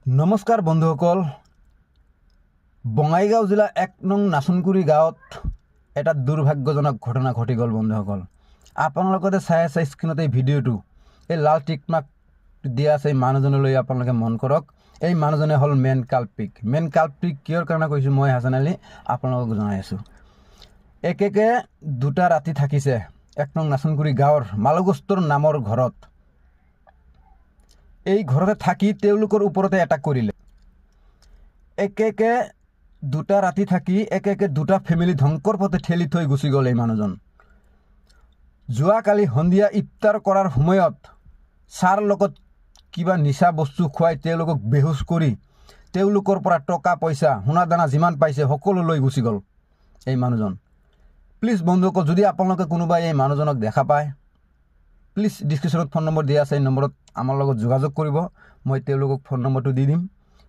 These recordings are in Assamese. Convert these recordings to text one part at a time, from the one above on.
নমস্কাৰ বন্ধুসকল, বঙাইগাঁও জিলা ১ নং নাচনকুৰি গাঁৱত এটা দুৰ্ভাগ্যজনক ঘটনা ঘটি গ'ল। বন্ধুসকল, আপোনালোকে চাই আছে স্ক্ৰীণত এই ভিডিঅ'টো, এই লাল টিকমাৰ্ক দিয়া আছে এই মানুহজনলৈ আপোনালোকে মন কৰক। এই মানুহজনে হ'ল মেইন কালপিক। কিহৰ কাৰণে কৈছোঁ মই হাছান আলী আপোনালোকক জনাই আছোঁ। একেকে দুটা ৰাতি থাকিছে ১ নং নাচনকুৰি গাঁৱৰ মালগোস্তৰ নামৰ ঘৰত। এই ঘৰতে থাকি তেওঁলোকৰ ওপৰতে এটাক কৰিলে। একেকে দুটা ৰাতি থাকি একেকে দুটা ফেমিলি ধ্বংসৰ পথে ঠেলি থৈ গুচি গ'ল এই মানুহজন। যোৱাকালি সন্ধিয়া ইফতাৰ কৰাৰ সময়ত চাৰ লগত কিবা নিচা বস্তু খুৱাই তেওঁলোকক বেহুচ কৰি তেওঁলোকৰ পৰা টকা পইচা সোণা দানা যিমান পাইছে সকলো লৈ গুচি গ'ল এই মানুহজন। প্লিজ বন্ধুসকল, যদি আপোনালোকে কোনোবাই এই মানুহজনক দেখা পায়, প্লিজ ডিছক্ৰিপশ্যনত ফোন নম্বৰ দিয়া আছে, এই নম্বৰত আমাৰ লগত যোগাযোগ কৰিব। মই তেওঁলোকক ফোন নম্বৰটো দি দিম,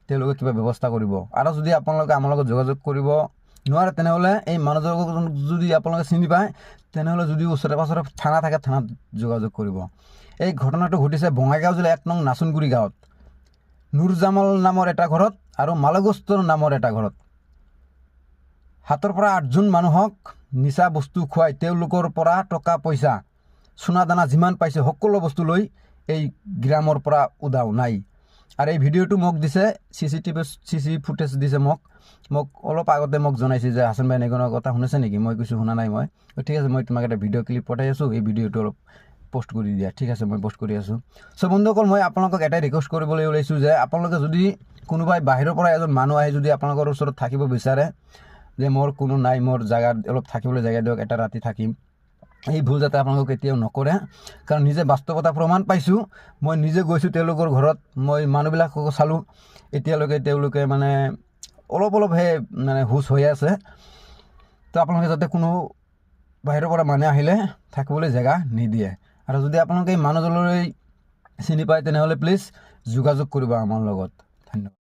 তেওঁলোকে কিবা ব্যৱস্থা কৰিব। আৰু যদি আপোনালোকে আমাৰ লগত যোগাযোগ কৰিব নোৱাৰে তেনেহ'লে এই মানুহজনক যদি আপোনালোকে চিনি পায় তেনেহ'লে যদি ওচৰে পাঁজৰে থানা থাকে থানাত যোগাযোগ কৰিব। এই ঘটনাটো ঘটিছে বঙাইগাঁও জিলা ১ নং নাচনকুৰি গাঁৱত নুৰজামাল নামৰ এটা ঘৰত আৰু মালগোস্তৰ নামৰ এটা ঘৰত। ৭ৰ পৰা ৮জন মানুহক নিচা বস্তু খুৱাই তেওঁলোকৰ পৰা টকা পইচা সোণা দানা যিমান পাইছে সকলো বস্তু লৈ এই গ্ৰামৰ পৰা উদাও নাই। আৰু এই ভিডিঅ'টো মোক দিছে, চিচি ফুটেজ দিছে মোক অলপ আগতে মোক জনাইছে যে হাছান ভাই এনেকুৱা কথা শুনিছে নেকি? মই কৈছোঁ শুনা নাই। মই ঠিক আছে, মই তোমাক এটা ভিডিঅ' ক্লিপ পঠাই আছোঁ, এই ভিডিঅ'টো অলপ পোষ্ট কৰি দিয়া। ঠিক আছে, মই পোষ্ট কৰি আছোঁ। চ' বন্ধুসকল, মই আপোনালোকক এটাই ৰিকুৱেষ্ট কৰিবলৈ ওলাইছোঁ যে আপোনালোকে যদি কোনোবাই বাহিৰৰ পৰা এজন মানুহ আহি যদি আপোনালোকৰ ওচৰত থাকিব বিচাৰে যে মোৰ কোনো নাই, মোৰ জেগাত অলপ থাকিবলৈ জেগা দিয়ক, এটা ৰাতি থাকিম, এই ভুল যাতে আপোনালোকে কেতিয়াও নকৰে। কাৰণ নিজে বাস্তৱতা প্ৰমাণ পাইছোঁ। মই নিজে গৈছোঁ তেওঁলোকৰ ঘৰত, মই মানুহবিলাকক চালোঁ, এতিয়ালৈকে তেওঁলোকে মানে অলপহে মানে হুচ হৈ আছে। তো আপোনালোকে যাতে কোনো বাহিৰৰ পৰা মানুহ আহিলে থাকিবলৈ জেগা নিদিয়ে। আৰু যদি আপোনালোকে এই মানুহজনলৈ চিনি পায় তেনেহ'লে প্লিজ যোগাযোগ কৰিব আমাৰ লগত। ধন্যবাদ।